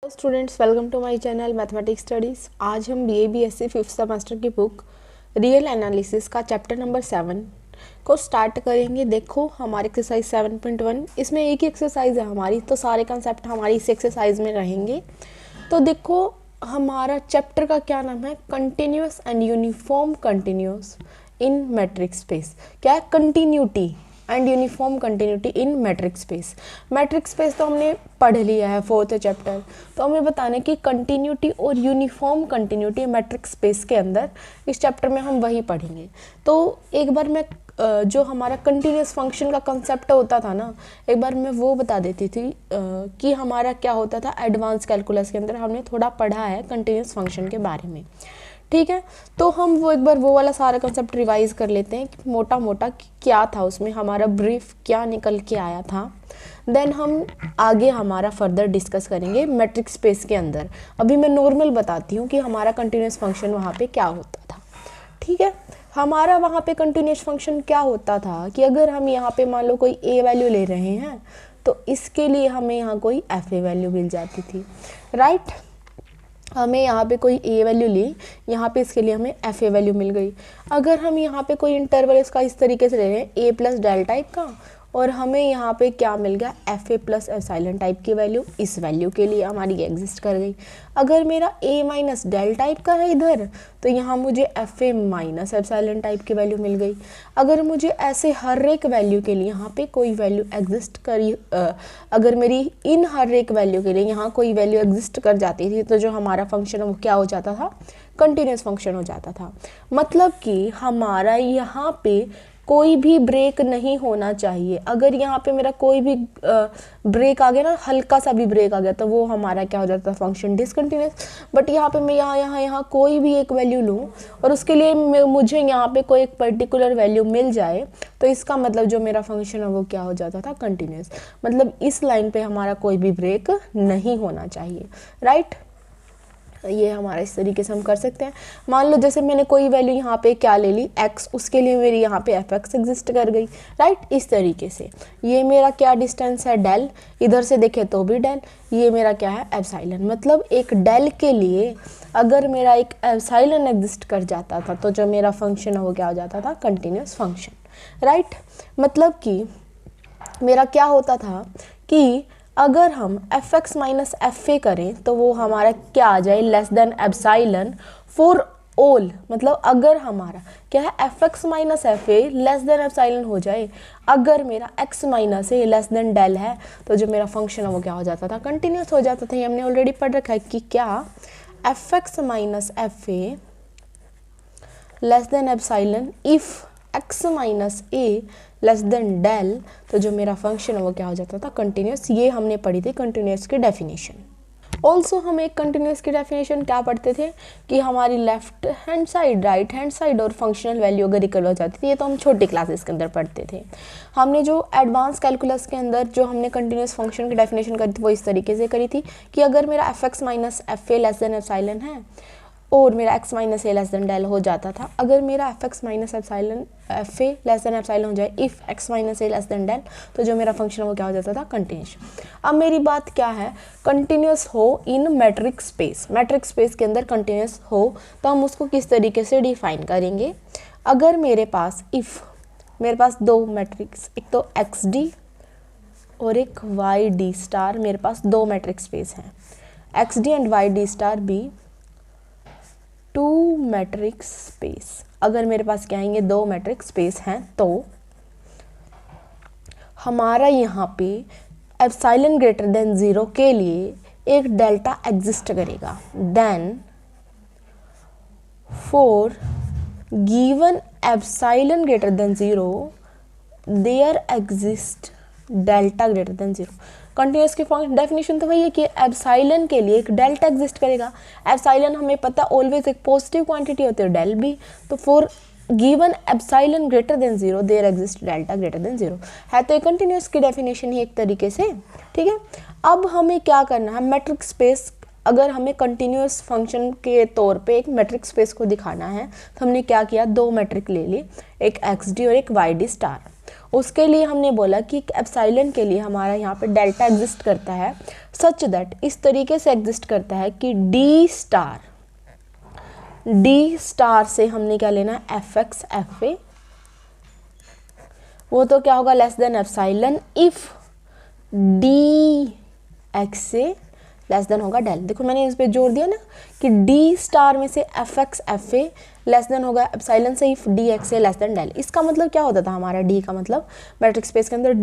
Students, welcome to my channel mathematics studies. आज हम BA BSc fifth semester की book real analysis का chapter number 7 को start करेंगे। देखो हमारे एक्सरसाइज 7.1, इसमें एक ही एक्सरसाइज है हमारी, तो सारे कंसेप्ट हमारी इस एक्सरसाइज में रहेंगे। तो देखो हमारा चैप्टर का क्या नाम है, continuous and uniform continuous in matric space. क्या है, continuity and uniform continuity in matric space. Matric space तो हमने पढ़ लिया है फोर्थ चैप्टर, तो हमें बताने की कंटिन्यूटी और यूनिफॉर्म कंटिन्यूटी मैट्रिक स्पेस के अंदर इस चैप्टर में हम वही पढ़ेंगे। तो एक बार मैं जो हमारा कंटिन्यूस फंक्शन का कंसेप्ट होता था ना, एक बार मैं वो बता देती थी कि हमारा क्या होता था। एडवांस कैलकुलस के अंदर हमने थोड़ा पढ़ा है कंटिन्यूस फंक्शन के बारे में, ठीक है। तो हम वो एक बार वो वाला सारा कंसेप्ट रिवाइज कर लेते हैं कि मोटा मोटा क्या था उसमें, हमारा ब्रीफ क्या निकल के आया था। देन हम आगे हमारा फर्दर डिस्कस करेंगे मैट्रिक स्पेस के अंदर। अभी मैं नॉर्मल बताती हूँ कि हमारा कंटिन्यूस फंक्शन वहाँ पे क्या होता था, ठीक है। हमारा वहाँ पे कंटिन्यूस फंक्शन क्या होता था कि अगर हम यहाँ पे मान लो कोई ए वैल्यू ले रहे हैं, तो इसके लिए हमें यहाँ कोई एफ ए वैल्यू मिल जाती थी, राइट। हमें यहाँ पे कोई ए वैल्यू ली, यहाँ पे इसके लिए हमें एफ ए वैल्यू मिल गई। अगर हम यहाँ पे कोई इंटरवल इसका इस तरीके से ले रहे हैं ए प्लस डेल टाइप का, और हमें यहाँ पे क्या मिल गया, F A plus epsilon type की वैल्यू, इस वैल्यू के लिए हमारी एग्जिस्ट कर गई। अगर मेरा ए माइनस डेल टाइप का है इधर, तो यहाँ मुझे F a minus epsilon type की वैल्यू मिल गई। अगर मुझे ऐसे हर एक वैल्यू के लिए यहाँ पे कोई वैल्यू एग्जिस्ट करी, अगर मेरी इन हर एक वैल्यू के लिए यहाँ कोई वैल्यू एग्जिस्ट कर जाती थी, तो जो हमारा फंक्शन है वो क्या हो जाता था, कंटिन्यूस फंक्शन हो जाता था। मतलब कि हमारा यहाँ पे कोई भी ब्रेक नहीं होना चाहिए। अगर यहाँ पे मेरा कोई भी ब्रेक आ गया ना, हल्का सा भी ब्रेक आ गया, तो वो हमारा क्या हो जाता है, फंक्शन डिसकंटिन्यूस। बट यहाँ पे मैं यहाँ कोई भी एक वैल्यू लूँ और उसके लिए मुझे यहाँ पे कोई एक पर्टिकुलर वैल्यू मिल जाए, तो इसका मतलब जो मेरा फंक्शन है वो क्या हो जाता था, कंटिन्यूस। मतलब इस लाइन पे हमारा कोई भी ब्रेक नहीं होना चाहिए, राइट। ये हमारा इस तरीके से हम कर सकते हैं। मान लो जैसे मैंने कोई वैल्यू यहाँ पे क्या ले ली, x, उसके लिए मेरी यहाँ पे एफ एक्स एग्जिस्ट कर गई, राइट। इस तरीके से ये मेरा क्या डिस्टेंस है, डेल, इधर से देखे तो भी डेल, ये मेरा क्या है, एप्सिलॉन। मतलब एक डेल के लिए अगर मेरा एक एप्सिलॉन एग्जिस्ट कर जाता था, तो जो मेरा फंक्शन है वो क्या हो जाता था, कंटिन्यूस फंक्शन, राइट। मतलब कि मेरा क्या होता था कि अगर हम एफ एक्स माइनस एफ ए करें, तो वो हमारा क्या आ जाए, less than epsilon for all. मतलब अगर हमारा क्या है, f x minus f a less than epsilon हो जाए, अगर मेरा x minus a less than del है, तो जो मेरा फंक्शन है वो क्या हो जाता था, कंटिन्यूस हो जाता था। ये हमने ऑलरेडी पढ़ रखा है कि क्या, f x minus f a less than epsilon if x minus a less than del, तो जो मेरा फंक्शन है वो क्या हो जाता था, कंटिन्यूस। ये हमने पढ़ी थी कंटिन्यूस की डेफिनेशन। ऑल्सो हम एक कंटिन्यूस की डेफिनेशन क्या पढ़ते थे कि हमारी left hand side, right hand side और फंक्शनल वैल्यू अगर इक्वल हो जाती थी, ये तो हम छोटी क्लासेस के अंदर पढ़ते थे। हमने जो एडवांस कैलकुलस के अंदर जो हमने कंटिन्यूस फंक्शन की डेफिनेशन करी थी, वो इस तरीके से करी थी कि अगर मेरा f x minus f a less than epsilon है और मेरा x minus a less than del हो जाता था, अगर मेरा f x minus epsilon f a less than epsilon हो जाए if x minus a less than del, तो जो मेरा फंक्शन है वो क्या हो जाता था, कंटिन्यूस। अब मेरी बात क्या है, कंटिन्यूस हो इन मैट्रिक स्पेस। मैट्रिक स्पेस के अंदर कंटिन्यूस हो तो हम उसको किस तरीके से डिफाइन करेंगे। अगर मेरे पास मेरे पास दो मैट्रिक्स, एक तो एक्स डी और एक वाई डी स्टार, मेरे पास दो मैट्रिक स्पेस हैं, x d and y d star be two metric space. अगर मेरे पास क्या आएंगे, दो मैट्रिक स्पेस हैं, तो हमारा यहाँ पे एप्सिलॉन ग्रेटर देन 0 के लिए एक डेल्टा एग्जिस्ट करेगा। Then for given epsilon greater than 0 there exist delta greater than 0। Continuous की डेफिनेशन तो वही है कि एप्सिलॉन के लिए एक डेल्टा एग्जिस्ट करेगा। एप्सिलॉन हमें पता ऑलवेज एक पॉजिटिव क्वांटिटी होती है, डेल भी। तो for given epsilon greater than 0 there exist delta greater than 0 है, तो ये कंटिन्यूस की डेफिनेशन ही एक तरीके से, ठीक है। अब हमें क्या करना है, मैट्रिक स्पेस, अगर हमें कंटिन्यूस फंक्शन के तौर पे एक मैट्रिक स्पेस को दिखाना है, तो हमने क्या किया, दो मैट्रिक ले ली, एक एक्स डी और एक वाई डी स्टार, उसके लिए हमने बोला कि एप्सिलॉन के लिए हमारा यहाँ पे डेल्टा एग्जिस्ट करता है सच दैट, इस तरीके से एग्जिस्ट करता है कि डी स्टार से हमने क्या लेना है, एफ एक्स एफ ए, वो तो क्या होगा less than epsilon if d x से लेस देन होगा डेल। देखो मैंने इस पे जोड़ दिया ना कि डी स्टार में से f x f a less than होगा एप्सिलॉन से if d x a less than del. इसका मतलब क्या होता था हमारा, डी का मतलब मैट्रिक्स स्पेस के अंदर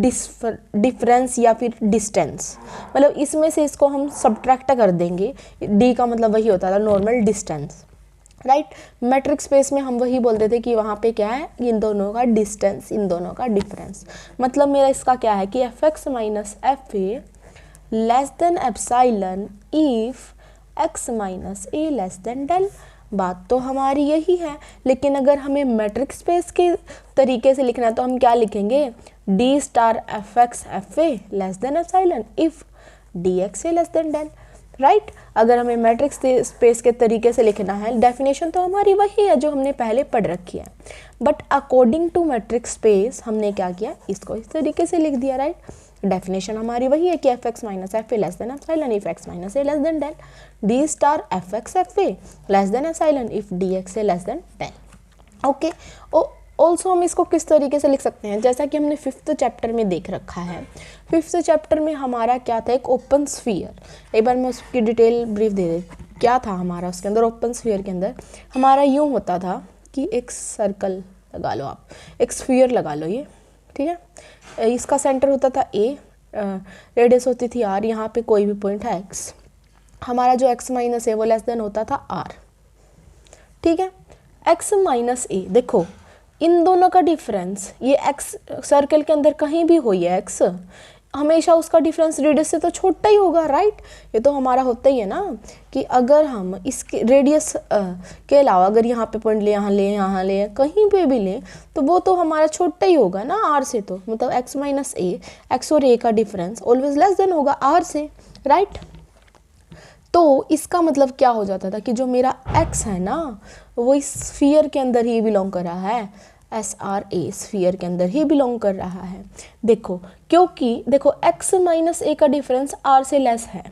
डिफरेंस या फिर डिस्टेंस, मतलब इसमें से इसको हम सब्ट्रैक्ट कर देंगे, डी का मतलब वही होता था normal distance, right. Matrix space में हम वही बोलते थे कि वहाँ पे क्या है, इन दोनों का डिस्टेंस, इन दोनों का डिफरेंस। मतलब मेरा इसका क्या है कि f x minus f a less than epsilon if x minus a less than del. बात तो हमारी यही है, लेकिन अगर हमें मैट्रिक्स स्पेस के तरीके से लिखना है तो हम क्या लिखेंगे, d star f x f a less than epsilon if d x a less than del, right. अगर हमें मैट्रिक्स स्पेस के तरीके से लिखना है, डेफिनेशन तो हमारी वही है जो हमने पहले पढ़ रखी है, but according to matrix space हमने क्या किया, इसको इस तरीके से लिख दिया, राइट। डेफिनेशन हमारी वही है कि f x minus f a less than epsilon if x minus a less than del, d star f x f a less than epsilon if d x a less than del. Okay, also हम इसको किस तरीके से लिख सकते हैं, जैसा कि हमने 5th चैप्टर में देख रखा है। 5th चैप्टर में हमारा क्या था, एक ओपन स्फीयर। एक बार मैं उसकी डिटेल ब्रीफ दे देती, क्या था हमारा उसके अंदर, ओपन स्फीयर के अंदर हमारा यूँ होता था कि एक सर्कल लगा लो, आप एक स्फीयर लगा लो, ये ठीक है, इसका सेंटर होता था ए, रेडियस होती थी आर, यहाँ पे कोई भी पॉइंट है एक्स, हमारा जो एक्स माइनस ए वो लेस देन होता था आर, ठीक है। एक्स माइनस ए, देखो इन दोनों का डिफरेंस, ये एक्स सर्कल के अंदर कहीं भी हो, ये एक्स हमेशा उसका डिफरेंस रेडियस से तो छोटा ही होगा, राइट। ये तो हमारा होता ही है ना कि अगर हम इसके रेडियस के अलावा अगर यहाँ पे पॉइंट ले, यहाँ ले, कहीं पे भी लें तो वो तो हमारा छोटा ही होगा ना आर से, तो मतलब एक्स माइनस ए, एक्स और ए का डिफरेंस ऑलवेज लेस देन होगा आर से, राइट। तो इसका मतलब क्या हो जाता था कि जो मेरा एक्स है ना वो इस स्फीयर के अंदर ही बिलोंग कर रहा है, एस आर ए स्फीयर के अंदर ही बिलोंग कर रहा है। देखो क्योंकि देखो एक्स माइनस ए का डिफरेंस आर से लेस है,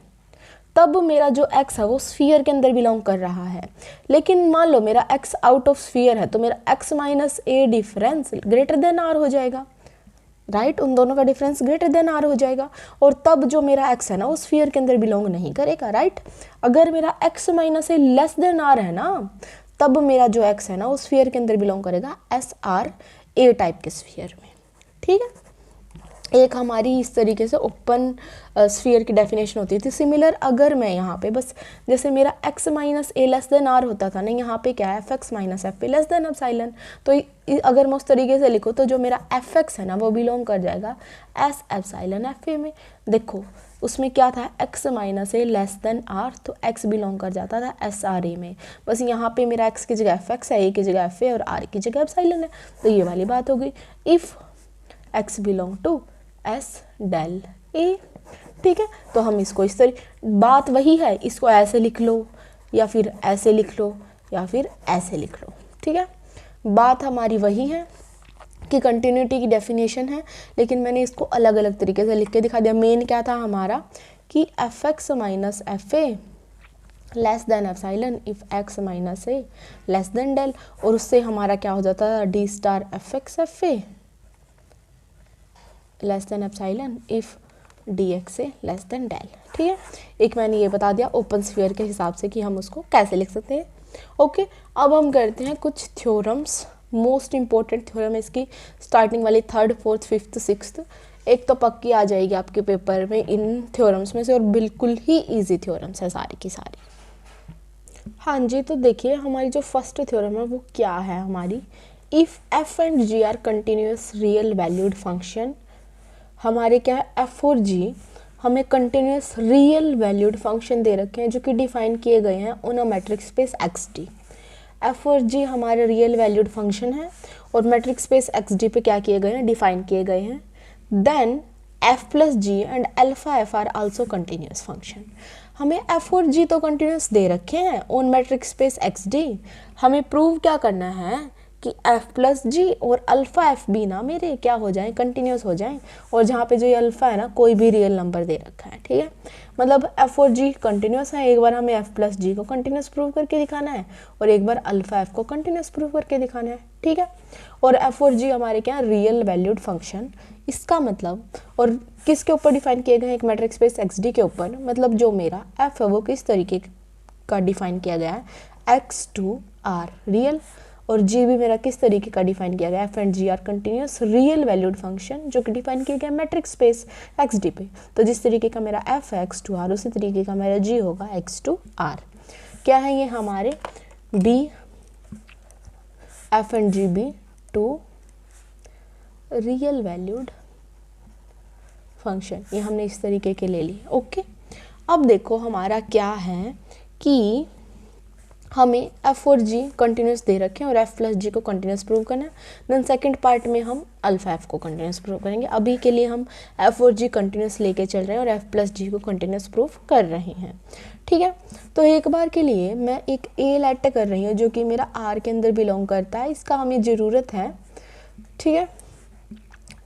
तब मेरा जो एक्स है वो स्फीयर के अंदर बिलोंग कर रहा है। लेकिन मान लो मेरा एक्स आउट ऑफ स्फीयर है तो मेरा x minus a difference greater than r हो जाएगा, राइट। उन दोनों का डिफरेंस ग्रेटर देन आर हो जाएगा और तब जो मेरा एक्स है ना वो स्फीयर के अंदर बिलोंग नहीं करेगा, राइट। अगर मेरा x minus a less than r है ना तब मेरा जो एक्स है ना वो स्फीयर के अंदर बिलोंग करेगा एस आर ए टाइप के स्फीयर में, ठीक है। एक हमारी इस तरीके से ओपन स्फीयर की डेफिनेशन होती थी। सिमिलर अगर मैं यहाँ पे बस जैसे मेरा x minus a less than r होता था ना, यहाँ पे क्या है f x minus f a less than epsilon, तो अगर मैं उस तरीके से लिखूँ तो जो मेरा एफ एक्स है ना वो बिलोंग कर जाएगा एस एप्सिलॉन एफ ए में। देखो उसमें क्या था x minus a less than r, तो एक्स बिलोंग कर जाता था एस आर ए में। बस यहाँ पे मेरा एक्स की जगह एफ एक्स है, ए की जगह एफ ए और आर की जगह एप्सिलॉन है, तो ये वाली बात हो गई। If x belong to s del a, ठीक है। तो हम इसको इस तरह, बात वही है, इसको ऐसे लिख लो या फिर ऐसे लिख लो या फिर ऐसे लिख लो, ठीक है। बात हमारी वही है कि कंटिन्यूटी की डेफिनेशन है, लेकिन मैंने इसको अलग अलग तरीके से लिख के दिखा दिया। मेन क्या था हमारा कि f x minus f a less than epsilon if x minus a less than del, और उससे हमारा क्या हो जाता था d star f x f a less than epsilon if d x a less than del, ठीक है। एक मैंने ये बता दिया ओपन स्फीयर के हिसाब से कि हम उसको कैसे लिख सकते हैं। ओके, अब हम करते हैं कुछ थ्योरम्स। मोस्ट इंपॉर्टेंट थ्योरम इसकी स्टार्टिंग वाली 3rd 4th 5th 6th, एक तो पक्की आ जाएगी आपके पेपर में इन थ्योरम्स में से, और बिल्कुल ही ईजी थ्योरम्स है सारी की सारी। हाँ जी, तो देखिए हमारी जो फर्स्ट थ्योरम है वो क्या है हमारी, if f and g are continuous real valued function. हमारे क्या है एफ और जी हमें कंटिन्यूस रियल वैल्यूड फंक्शन दे रखे हैं जो कि डिफाइन किए गए हैं on a matrix space x d. F और जी हमारे रियल वैल्यूड फंक्शन है और मैट्रिक्स स्पेस एक्स डी पे क्या किए गए हैं, डिफाइन किए गए हैं। Then f plus g and alpha f are also continuous function. हमें एफ और जी तो कंटिन्यूस दे रखे हैं on matrix space x d, हमें प्रूव क्या करना है कि एफ प्लस जी और अल्फ़ा एफ बी ना मेरे क्या हो जाएं, कंटिन्यूस हो जाएं, और जहाँ पे जो ये अल्फ़ा है ना कोई भी रियल नंबर दे रखा है, ठीक है। मतलब एफ और जी कंटिन्यूस है, एक बार हमें एफ प्लस जी को कंटिन्यूस प्रूव करके दिखाना है और एक बार अल्फ़ा एफ को कंटिन्यूस प्रूव करके दिखाना है, ठीक है। और एफ और जी हमारे क्या रियल वैल्यूड फंक्शन, इसका मतलब, और किसके ऊपर डिफाइन किए गए हैं, एक मैट्रिक्स स्पेस एक्स डी के ऊपर, मतलब जो मेरा एफ है वो किस तरीके का डिफाइन किया गया है, एक्स टू आर रियल, और जी भी मेरा किस तरीके का डिफाइन किया गया, f and g are continuous real valued function, जो कि डिफाइन किया गया मैट्रिक्स स्पेस एक्स डी पे। तो जिस तरीके का मेरा एफ है एक्स टू आर, उसी तरीके का मेरा जी होगा एक्स टू आर। क्या है ये हमारे be, f and g be two real valued function, ये हमने इस तरीके के ले लिए, ओके। अब देखो हमारा क्या है कि हमें एफ और जी कंटिन्यूस दे रखे हैं और एफ प्लस जी को कंटिन्यूस प्रूव करना है। देन सेकंड पार्ट में हम अल्फा एफ को कंटिन्यूस प्रूव करेंगे। अभी के लिए हम एफ और जी कंटिन्यूस लेके चल रहे हैं और एफ प्लस जी को कंटिन्यूस प्रूव कर रहे हैं, ठीक है। तो एक बार के लिए मैं एक ए लेट कर रही हूँ जो कि मेरा आर के अंदर बिलोंग करता है, इसका हमें ज़रूरत है, ठीक है।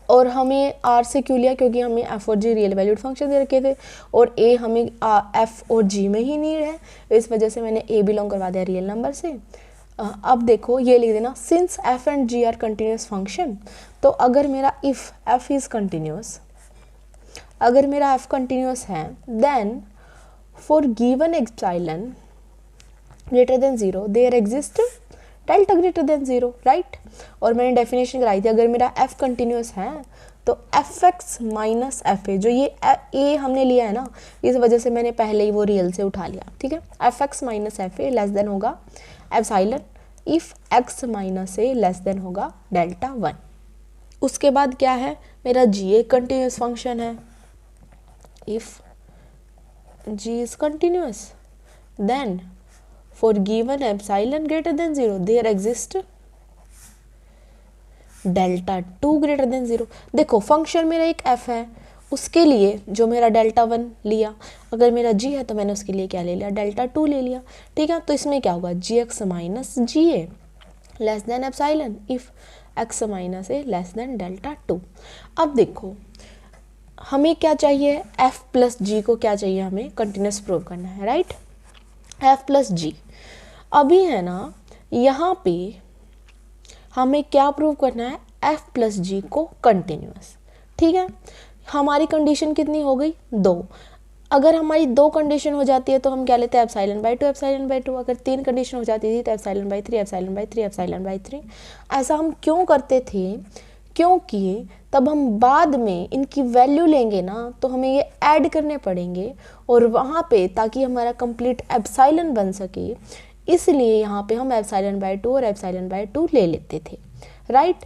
और हमें आर से क्यों लिया, क्योंकि हमें एफ और जी रियल वैल्यूड फंक्शन दे रखे थे और ए हमें एफ और जी में ही नीड है, इस वजह से मैंने ए बिलोंग करवा दिया रियल नंबर से। अब देखो ये लिख देना, since f and g are continuous function, तो अगर मेरा इफ़ एफ इज़ कंटिन्यूस, अगर मेरा एफ कंटिन्यूस है, then for given epsilon greater than 0 there exist delta greater than 0, right. और मैंने डेफिनेशन कराई थी, अगर मेरा f कंटिन्यूस है तो एफ एक्स माइनस एफ ए, जो ये ए हमने लिया है ना, इस वजह से मैंने पहले ही वो रियल से उठा लिया, ठीक है। F x minus f a less than होगा epsilon if x minus a less than होगा डेल्टा 1। उसके बाद क्या है, मेरा जी ए कंटिन्यूस फंक्शन है, if g is continuous then for given epsilon greater than 0 there exist delta 2 greater than 0। देखो function मेरा एक f है, उसके लिए जो मेरा डेल्टा 1 लिया, अगर मेरा g है तो मैंने उसके लिए क्या ले लिया, डेल्टा 2 ले लिया, ठीक है। तो इसमें क्या होगा, g x minus g a less than epsilon if x minus a less than delta 2। अब देखो हमें क्या चाहिए, f प्लस जी को क्या चाहिए, हमें कंटिन्यूस प्रूव करना है, राइट। f प्लस जी अभी है ना, यहाँ पे हमें क्या प्रूव करना है, f प्लस जी को कंटिन्यूस, ठीक है। हमारी कंडीशन कितनी हो गई, 2। अगर हमारी 2 कंडीशन हो जाती है तो हम क्या लेते हैं, एप्सिलॉन बाई 2 एप्सिलॉन बाई 2। अगर 3 कंडीशन हो जाती थी तो epsilon by 3 epsilon by 3 epsilon by 3। ऐसा हम क्यों करते थे, क्योंकि तब हम बाद में इनकी वैल्यू लेंगे ना तो हमें ये ऐड करने पड़ेंगे और वहाँ पे, ताकि हमारा कंप्लीट एप्सिलॉन बन सके, इसलिए यहाँ पे हम एप्सिलॉन बाई 2 और एप्सिलॉन बाई 2 ले लेते थे, राइट।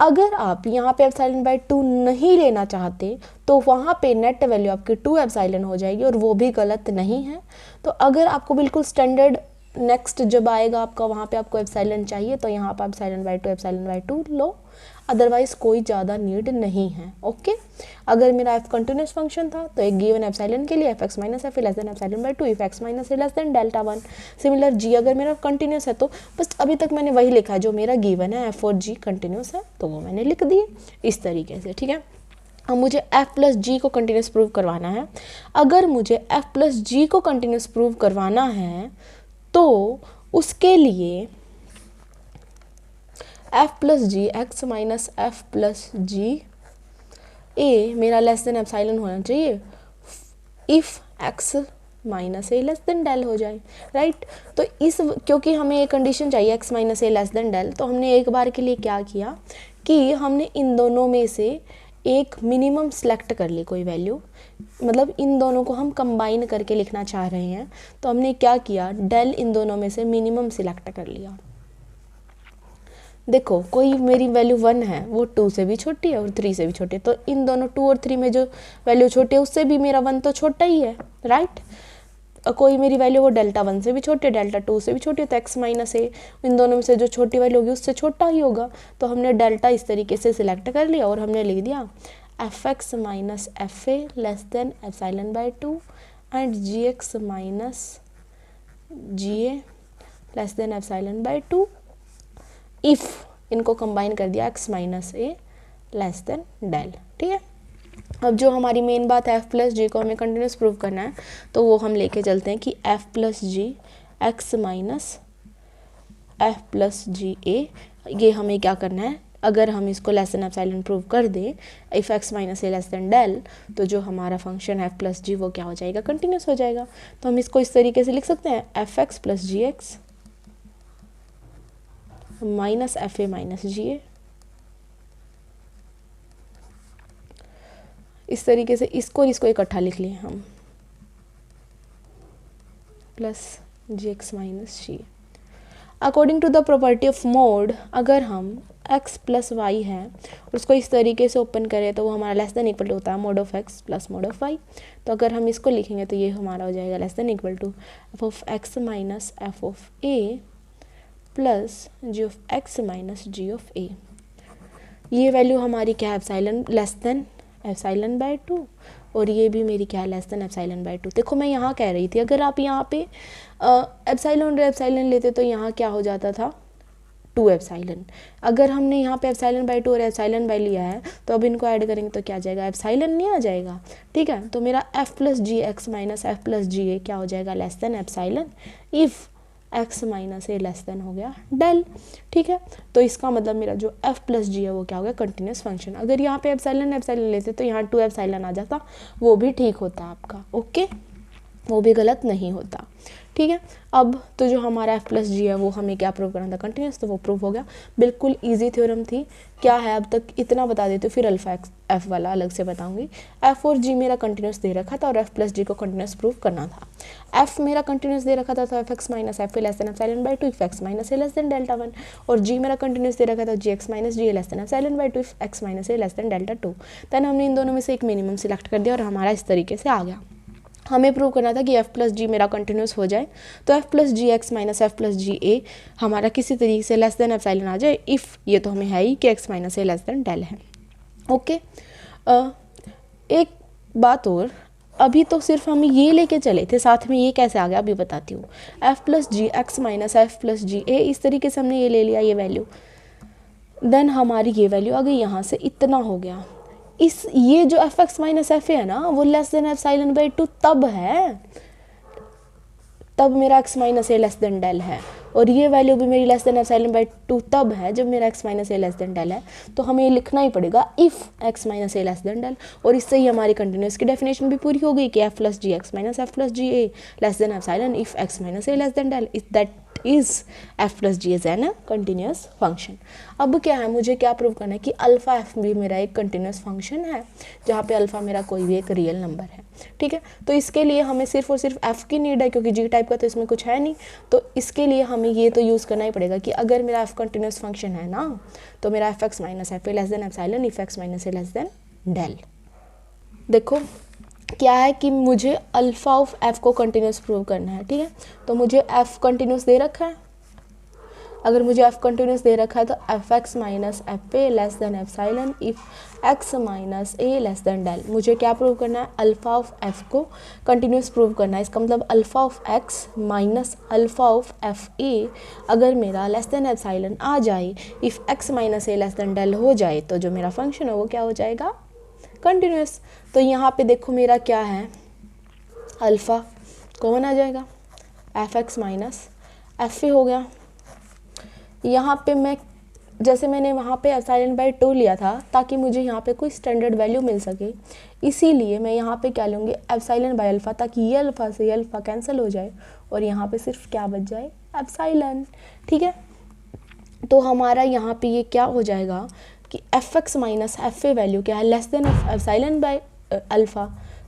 अगर आप यहाँ पे एप्सिलॉन बाई 2 नहीं लेना चाहते तो वहाँ पे नेट वैल्यू आपकी 2 एप्सिलॉन हो जाएगी और वो भी गलत नहीं है। तो अगर आपको बिल्कुल स्टैंडर्ड नेक्स्ट जब आएगा आपका, वहाँ पे आपको एप्सिलॉन चाहिए तो यहाँ पर एप्सिलॉन बाई 2 लो, अदरवाइज कोई ज़्यादा नीड नहीं है, ओके। अगर मेरा एफ कंटिन्यूस फंक्शन था तो एक गिवन एप्सिलॉन के लिए f x minus f a less than epsilon by 2 if x minus a less than delta 1। Similar g अगर मेरा कंटिन्यूस है तो बस अभी तक मैंने वही लिखा है जो मेरा गिवन है, एफ और जी कंटिन्यूस है तो वो मैंने लिख दिए इस तरीके से, ठीक है। अब मुझे f प्लस जी को कंटिन्यूस प्रूव करवाना है। अगर मुझे f प्लस जी को कंटिन्यूस प्रूव करवाना है तो उसके लिए f plus g x minus f plus g a मेरा लेस देन एप्सिलॉन होना चाहिए if x minus a less than del हो जाए, राइट। तो इस क्योंकि हमें ये कंडीशन चाहिए x minus a less than del, तो हमने एक बार के लिए क्या किया कि हमने इन दोनों में से एक मिनिमम सेलेक्ट कर ली, कोई वैल्यू, मतलब इन दोनों को हम कंबाइन करके लिखना चाह रहे हैं तो हमने क्या किया, डेल इन दोनों में से मिनिमम सिलेक्ट कर लिया। देखो कोई मेरी वैल्यू 1 है वो 2 से भी छोटी है और 3 से भी छोटी है, तो इन दोनों 2 और 3 में जो वैल्यू छोटी है उससे भी मेरा 1 तो छोटा ही है, राइट। कोई मेरी वैल्यू वो डेल्टा 1 से भी छोटी है, डेल्टा 2 से भी छोटी है, तो एक्स माइनस ए इन दोनों में से जो छोटी वैल्यू होगी उससे छोटा ही होगा। तो हमने डेल्टा इस तरीके से सिलेक्ट कर लिया और हमने लिख दिया f x minus f a less than epsilon by 2 and g x minus g a less than epsilon by 2 if इनको कंबाइन कर दिया x minus a less than del. ठीक है, अब जो हमारी मेन बात है f प्लस जी को हमें कंटिन्यूस प्रूव करना है, तो वो हम लेके चलते हैं कि f plus g x minus f plus g ए, ये हमें क्या करना है, अगर हम इसको लेस देन एप्सिलॉन प्रूव कर दें if x minus a less than del, तो जो हमारा फंक्शन एफ प्लस जी वो क्या हो जाएगा, कंटिन्यूस हो जाएगा। तो हम इसको इस तरीके से लिख सकते हैं f x plus g x minus f a minus g a. इस तरीके से इसको और इसको इकट्ठा लिख लिए हम, plus g x minus g a. According to the property of mod, अगर हम x प्लस वाई है और उसको इस तरीके से ओपन करें तो वो हमारा लेस देन इक्वल होता है mode of x plus mode of y। तो अगर हम इसको लिखेंगे तो ये हमारा हो जाएगा less than equal to f of x minus f of a plus g of x minus g of a. ये वैल्यू हमारी क्या है, epsilon less than epsilon by 2, और ये भी मेरी क्या है, लेस देन एप्सिलॉन बाय 2। देखो मैं यहाँ कह रही थी अगर आप यहाँ पे एप्सिलॉन एप्सिलॉन लेते तो यहाँ क्या हो जाता था 2 एप्सिलॉन। अगर हमने यहाँ पे एप्सिलॉन बाय 2 और एप्सिलॉन बाय लिया है तो अब इनको ऐड करेंगे तो क्या आ जाएगा, एप्सिलॉन नहीं आ जाएगा। ठीक है, तो मेरा F plus g x minus f plus g ए क्या हो जाएगा, less than epsilon if x minus a less then हो गया डेल। ठीक है, तो इसका मतलब मेरा जो एफ प्लस जी है वो क्या हो गया, कंटिन्यूस फंक्शन। अगर यहाँ पे एप्सिलॉन एप्सिलॉन लेते तो यहाँ 2 एप्सिलॉन आ जाता, वो भी ठीक होता आपका, ओके, वो भी गलत नहीं होता। ठीक है, अब तो जो हमारा एफ प्लस जी है वो हमें क्या प्रूव करना था, कंटिन्यूस, तो वो प्रूव हो गया। बिल्कुल इजी थ्योरम थी। क्या है, अब तक इतना बता देती हूँ, फिर अल्फा एफ वाला अलग से बताऊंगी। एफ और जी मेरा कंटिन्यूस दे रखा था और एफ प्लस जी को कंटिन्यूस प्रूव करना था। एफ मेरा कंटिन्यूस दे रखा था तो f x minus f a less than epsilon by 2 if x minus a less than delta 1, और जी मेरा कंटिन्यूस दे रखा था g x minus g a less than epsilon by 2 if x minus a less than delta 2। Then हमने इन दोनों में से एक मिनिमम सिलेक्ट कर दिया और हमारा इस तरीके से आ गया। हमें प्रूव करना था कि एफ प्लस जी मेरा कंटिन्यूस हो जाए, तो F plus g x minus f plus g ए हमारा किसी तरीके से लेस देन एप्सिलॉन आ जाए इफ़, ये तो हमें है ही कि x minus a less than del है। ओके, एक बात और, अभी तो सिर्फ हम ये लेके चले थे, साथ में ये कैसे आ गया अभी बताती हूँ। F plus g x minus f plus g a, इस तरीके से हमने ये ले लिया ये वैल्यू, देन हमारी ये वैल्यू आ गई यहाँ से, इतना हो गया। इस ये जो एफ एक्स माइनस एफ ए है ना वो लेस देन एप्सिलॉन बाय 2 तब है, तब मेरा x minus a less than del है, और ये वैल्यू भी मेरी लेस देन एप्सिलॉन बाय 2 तब है जब मेरा x minus a less than del है। तो हमें ये लिखना ही पड़ेगा if x minus a less than del, और इससे ही हमारी कंटिन्यूस की डेफिनेशन भी पूरी हो गई कि f plus g x minus f plus g a less than epsilon if x minus a less than del, is that is f plus g is an continuous function. अब क्या है, मुझे क्या प्रूव करना है कि अल्फा एफ भी मेरा एक कंटिन्यूस फंक्शन है, जहाँ पे अल्फा मेरा कोई भी एक रियल नंबर है। ठीक है, तो इसके लिए हमें सिर्फ और सिर्फ एफ की नीड है, क्योंकि जी टाइप का तो इसमें कुछ है नहीं। तो इसके लिए हमें ये तो यूज़ करना ही पड़ेगा कि अगर मेरा एफ कंटिन्यूस फंक्शन है ना, तो मेरा f x minus f a less than epsilon if x minus a less than del. देखो क्या है कि मुझे अल्फा ऑफ एफ को कंटिन्यूस प्रूव करना है। ठीक है, तो मुझे एफ कंटिन्यूस दे रखा है, अगर मुझे एफ कंटिन्यूस दे रखा है तो f x minus f a less than epsilon if x minus a less than del. मुझे क्या प्रूव करना है, अल्फा ऑफ एफ को कंटिन्यूस प्रूव करना है। इसका मतलब alpha of x minus alpha of f a अगर मेरा लेस देन एप्सिलॉन आ जाए, if x minus a less than del हो जाए, तो जो मेरा फंक्शन है वो क्या हो जाएगा, कंटिन्यूस। तो यहाँ पे देखो मेरा क्या है, अल्फ़ा कौन आ जाएगा, एफ एक्स माइनस एफ ए हो गया। यहाँ पे मैं जैसे मैंने वहाँ पे एप्सिलॉन बाय 2 लिया था ताकि मुझे यहाँ पे कोई स्टैंडर्ड वैल्यू मिल सके, इसीलिए मैं यहाँ पे क्या लूँगी, एप्सिलॉन बाय अल्फ़ा, ताकि ये अल्फ़ा से ये अल्फ़ा कैंसिल हो जाए और यहाँ पे सिर्फ क्या बच जाए, एप्सिलॉन। ठीक है, तो हमारा यहाँ पे ये क्या हो जाएगा कि f x minus f a value क्या है, less than epsilon by alpha,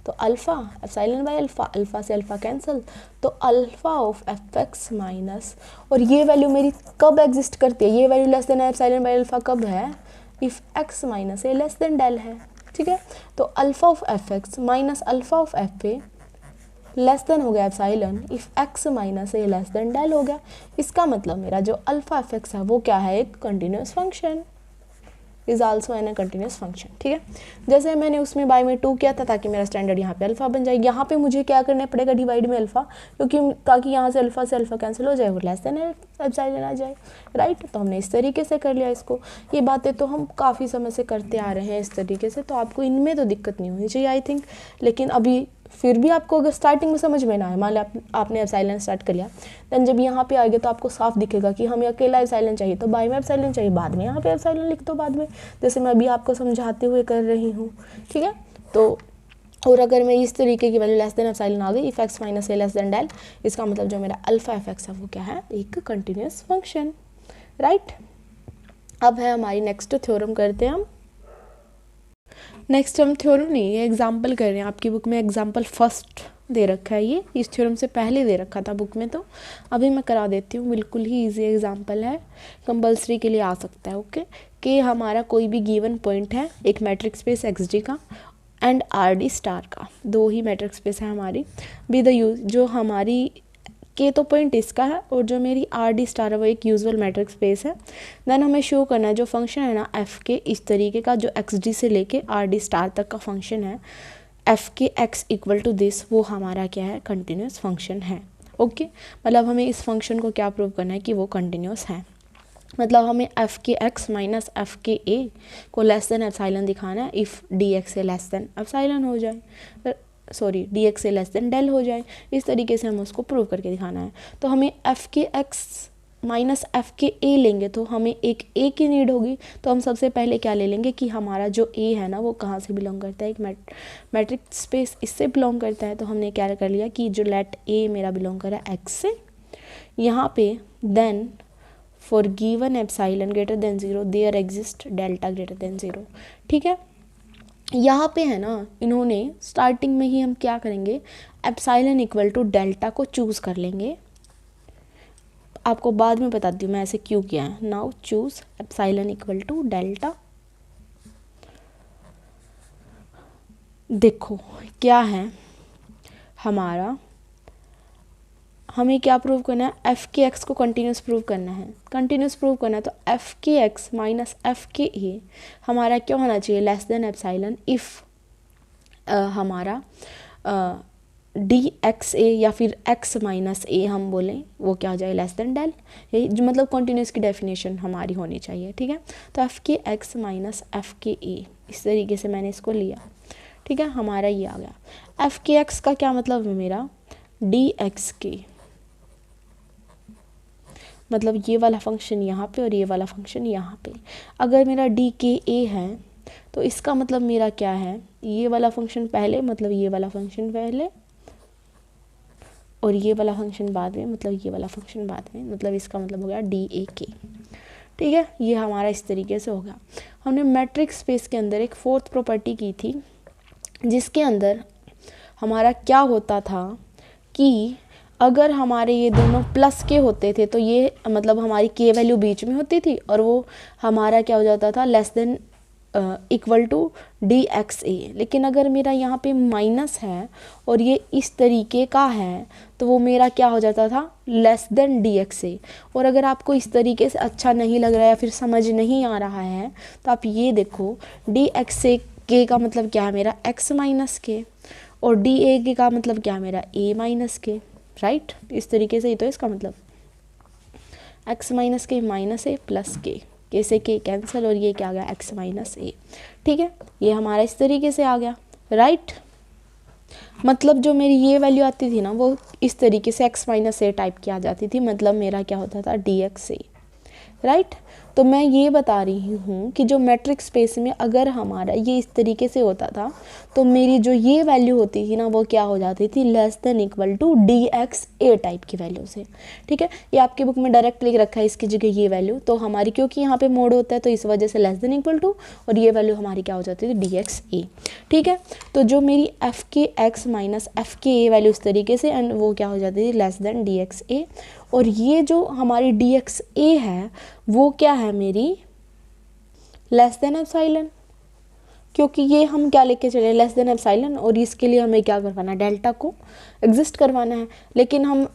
तो alpha epsilon by alpha, alpha से अल्फ़ा कैंसिल, तो alpha of f x minus, और ये वैल्यू मेरी कब एग्जिस्ट करती है, ये value less than epsilon by alpha कब है, if x minus a less than del है। ठीक है, तो alpha of f x minus alpha of f a less then हो गया epsilon if x minus a less than del हो गया। इसका मतलब मेरा जो अल्फ़ा एफ एक्स है वो क्या है, एक continuous function. Is also an a continuous function. ठीक है, जैसे मैंने उसमें बाय में 2 किया था ताकि मेरा स्टैंडर्ड यहाँ पे अल्फा बन जाए। यहाँ पे मुझे क्या करना पड़ेगा, डिवाइड में अल्फा, क्योंकि ताकि यहाँ से अल्फा कैंसिल हो जाए, वो लेस देन एप्सिलॉन आ जाए, राइट। तो हमने इस तरीके से कर लिया इसको। ये बातें तो हम काफ़ी समय से करते आ रहे हैं इस तरीके से, तो आपको इनमें तो दिक्कत नहीं होनी चाहिए आई थिंक। लेकिन अभी फिर भी आपको अगर स्टार्टिंग में समझ में ना आए, मान लिया आपने एप्सिलॉन स्टार्ट कर लिया, देन जब यहाँ पे आएगा तो आपको साफ दिखेगा कि हमें अकेला एप्सिलॉन चाहिए, तो बाय में एप्सिलॉन चाहिए, बाद में यहाँ पे एप्सिलॉन लिख दो बाद में, जैसे मैं अभी आपको समझाते हुए कर रही हूँ। ठीक है, तो और अगर मैं इस तरीके की वैल्यू लेस देन एप्सिलॉन आ गई, if x minus a less than del, इसका मतलब जो मेरा अल्फा एफ एक्स है वो क्या है, एक कंटिन्यूस फंक्शन, राइट। अब है हमारी नेक्स्ट थ्योरम, करते हैं हम। नेक्स्ट हम थ्योरम नहीं, ये एग्जाम्पल कर रहे हैं। आपकी बुक में एग्जाम्पल फर्स्ट दे रखा है, ये इस थ्योरम से पहले दे रखा था बुक में, तो अभी मैं करा देती हूँ। बिल्कुल ही इजी एग्जाम्पल है, कंपलसरी के लिए आ सकता है। ओके, कि हमारा कोई भी गिवन पॉइंट है एक मैट्रिक स्पेस एक्स डी का एंड आर डी स्टार का, 2 ही मैट्रिक स्पेस है हमारी, बी द यूज जो हमारी के तो पॉइंट इसका है और जो मेरी आर डी स्टार है वो एक यूजुअल मैट्रिक स्पेस है। देन हमें शो करना है जो फंक्शन है ना एफ के, इस तरीके का जो एक्स डी से लेके आर डी स्टार तक का फंक्शन है, एफ के एक्स इक्वल टू दिस, वो हमारा क्या है, कंटिन्यूस फंक्शन है। ओके, मतलब हमें इस फंक्शन को क्या प्रूव करना है कि वो कंटिन्यूस है। मतलब हमें एफ के एक्स माइनस एफ के ए को लेस देन एप्सिलॉन दिखाना है if D x a less than epsilon हो जाए, sorry D x a less than del हो जाए। इस तरीके से हमें उसको प्रूव करके दिखाना है। तो हमें एफ के एक्स माइनस एफ के ए लेंगे तो हमें एक ए की नीड होगी, तो हम सबसे पहले क्या ले लेंगे कि हमारा जो ए है ना वो कहाँ से बिलोंग करता है, एक मैट्रिक स्पेस इससे बिलोंग करता है। तो हमने क्या कर लिया कि जो लेट ए मेरा बिलोंग कर रहा है एक्स से, यहाँ पे then for given epsilon greater than 0 there exist delta greater than 0। ठीक है, यहाँ पे है ना इन्होंने स्टार्टिंग में ही हम क्या करेंगे, एप्सिलॉन इक्वल टू डेल्टा को चूज़ कर लेंगे। आपको बाद में बताती हूँ मैं ऐसे क्यों किया है। Now choose epsilon equal to delta. देखो क्या है हमारा, हमें क्या प्रूव करना है, एफ के एक्स को कंटिन्यूस प्रूव करना है। कंटिन्यूस प्रूव करना है तो एफ के एक्स माइनस एफ के ए हमारा क्या होना चाहिए, लेस देन एप्सिलॉन इफ़ हमारा डी एक्स ए या फिर एक्स माइनस ए हम बोलें वो क्या हो जाए, लेस देन डेल। यही जो मतलब कॉन्टिन्यूस की डेफिनेशन हमारी होनी चाहिए। ठीक है, तो एफ के एक्स माइनस एफ के ए, इस तरीके से मैंने इसको लिया। ठीक है, हमारा ये आ गया। एफ के एक्स का क्या मतलब है मेरा, डी एक्स के, मतलब ये वाला फंक्शन यहाँ पे और ये वाला फंक्शन यहाँ पे। अगर मेरा डी के ए है तो इसका मतलब मेरा क्या है, ये वाला फंक्शन पहले, मतलब ये वाला फंक्शन पहले और ये वाला फंक्शन बाद में, मतलब ये वाला फंक्शन बाद में, मतलब इसका मतलब हो गया डी ए के। ठीक है, ये हमारा इस तरीके से होगा। हमने मैट्रिक्स स्पेस के अंदर एक फोर्थ प्रॉपर्टी की थी जिसके अंदर हमारा क्या होता था कि अगर हमारे ये दोनों प्लस के होते थे तो ये मतलब हमारी के वैल्यू बीच में होती थी और वो हमारा क्या हो जाता था, less than equal to d x a. लेकिन अगर मेरा यहाँ पे माइनस है और ये इस तरीके का है तो वो मेरा क्या हो जाता था, लेस देन डी एक्स ए। और अगर आपको इस तरीके से अच्छा नहीं लग रहा है या फिर समझ नहीं आ रहा है तो आप ये देखो, डी एक्स ए के का मतलब क्या है मेरा, एक्स माइनस के, और डी ए के का मतलब क्या है मेरा, ए माइनस के, राइट। इस तरीके से ही तो इसका मतलब एक्स माइनस के माइनस ए प्लस के से के कैंसिल और ये क्या आ गया, एक्स माइनस ए। ठीक है, ये हमारा इस तरीके से आ गया, राइट। मतलब जो मेरी ये वैल्यू आती थी ना वो इस तरीके से एक्स माइनस ए टाइप की आ जाती थी, मतलब मेरा क्या होता था, डी एक्स ए, राइट। तो मैं ये बता रही हूँ कि जो मैट्रिक्स स्पेस में अगर हमारा ये इस तरीके से होता था तो मेरी जो ये वैल्यू होती थी ना वो क्या हो जाती थी, less than equal to d x a type की वैल्यू से। ठीक है, ये आपकी बुक में डायरेक्ट लिख रखा है इसकी जगह ये वैल्यू, तो हमारी क्योंकि यहाँ पे मोड होता है तो इस वजह से लेस देन इक्वल टू, और ये वैल्यू हमारी क्या हो जाती थी, डी एक्स ए। ठीक है, तो जो मेरी एफ के एक्स माइनस एफ के ए वैल्यू इस तरीके से एंड वो क्या हो जाती थी, लेस देन डी एक्स ए। और ये जो हमारी डी एक्स ए है वो क्या है मेरी, लेस देन एप्सिलॉन, क्योंकि ये हम क्या लेके चले, लेस देन एप्सिलॉन, और इसके लिए हमें क्या करवाना है, डेल्टा को एग्जिस्ट करवाना है। लेकिन हम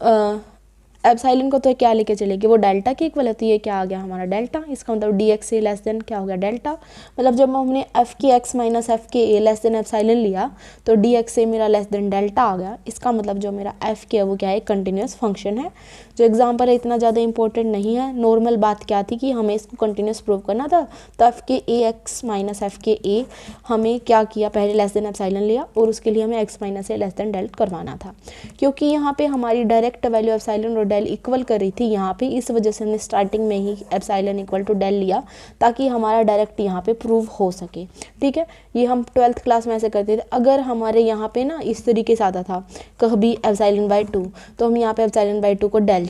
एप्सिलॉन को तो क्या लेके चलेगी, वो डेल्टा के इक्वल है, तो ये क्या आ गया हमारा डेल्टा। इसका मतलब D x a less then क्या हो गया डेल्टा। मतलब जब हमने एफ के एक्स माइनस एफ के ए लेस देन एप्सिलॉन लिया तो डी एक्स ए मेरा लेस देन डेल्टा आ गया। इसका मतलब जो मेरा एफ के है वो क्या है, कंटिन्यूस फंक्शन है। जो एग्जाम्पल है इतना ज़्यादा इंपॉर्टेंट नहीं है। नॉर्मल बात क्या थी कि हमें इसको कंटिन्यूस प्रूव करना था, तो एफ के ए एक्स माइनस एफ के ए हमें क्या किया, पहले लेस देन एप्सिलॉन लिया और उसके लिए हमें x minus a less then dealt करवाना था। क्योंकि यहाँ पे हमारी डायरेक्ट वैल्यू एप्सिलॉन और डेल इक्वल कर रही थी यहाँ पे, इस वजह से हमने स्टार्टिंग में ही एप्सिलॉन इक्वल टू डेल लिया ताकि हमारा डायरेक्ट यहाँ पे प्रूव हो सके। ठीक है, ये हम 12th क्लास में ऐसे करते थे। अगर हमारे यहाँ पे ना इस तरीके से आता था कभी एप्सिलॉन बाई 2, तो हम यहाँ पे एप्सिलॉन बाई 2 को डेल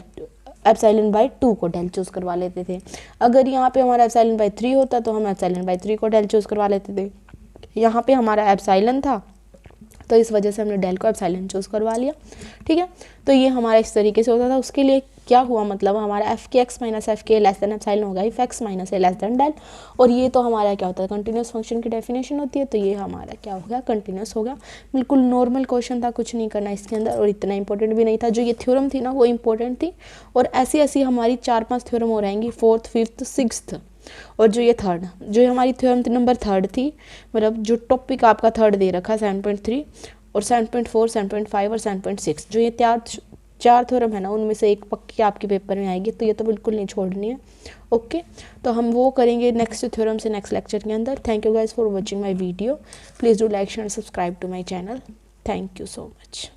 एप्सिलॉन बाई 2 को डेल चूज़ करवा लेते थे। अगर यहाँ पे हमारा एप्सिलॉन बाई 3 होता तो हम एप्सिलॉन बाई 3 को डेल चूज़ करवा लेते थे। यहाँ पे हमारा एप्सिलॉन था तो इस वजह से हमने डेल को एप्सिलॉन चूज़ करवा लिया। ठीक है, तो ये हमारा इस तरीके से होता था। उसके लिए क्या हुआ, मतलब हमारा एफ के एक्स माइनस एफ के लेस देन एप्सिलॉन होगा if x minus a less than del. और ये तो हमारा क्या होता है, कंटिन्यूस फंक्शन की डेफिनेशन होती है, तो ये हमारा क्या हो गया, कंटिन्यूस हो गया। बिल्कुल नॉर्मल क्वेश्चन था, कुछ नहीं करना इसके अंदर, और इतना इंपॉर्टेंट भी नहीं था। जो ये थ्योरम थी ना वो इंपॉर्टेंट थी, और ऐसी ऐसी हमारी 4-5 थ्योरम हो रहेंगी, 4th 5th 6th। और जो ये थर्ड, जो हमारी थ्योरम नंबर 3 थी, मतलब जो टॉपिक आपका थर्ड दे रखा है 7.3 और 7.4 7.5 और 7.6, जो ये चार थ्योरम है ना, उनमें से एक पक्की आपके पेपर में आएगी, तो ये तो बिल्कुल नहीं छोड़नी है। ओके, तो हम वो करेंगे नेक्स्ट थ्योरम से नेक्स्ट लेक्चर के अंदर। Thank you guys for watching my video. Please do like share subscribe to my channel. Thank you so much.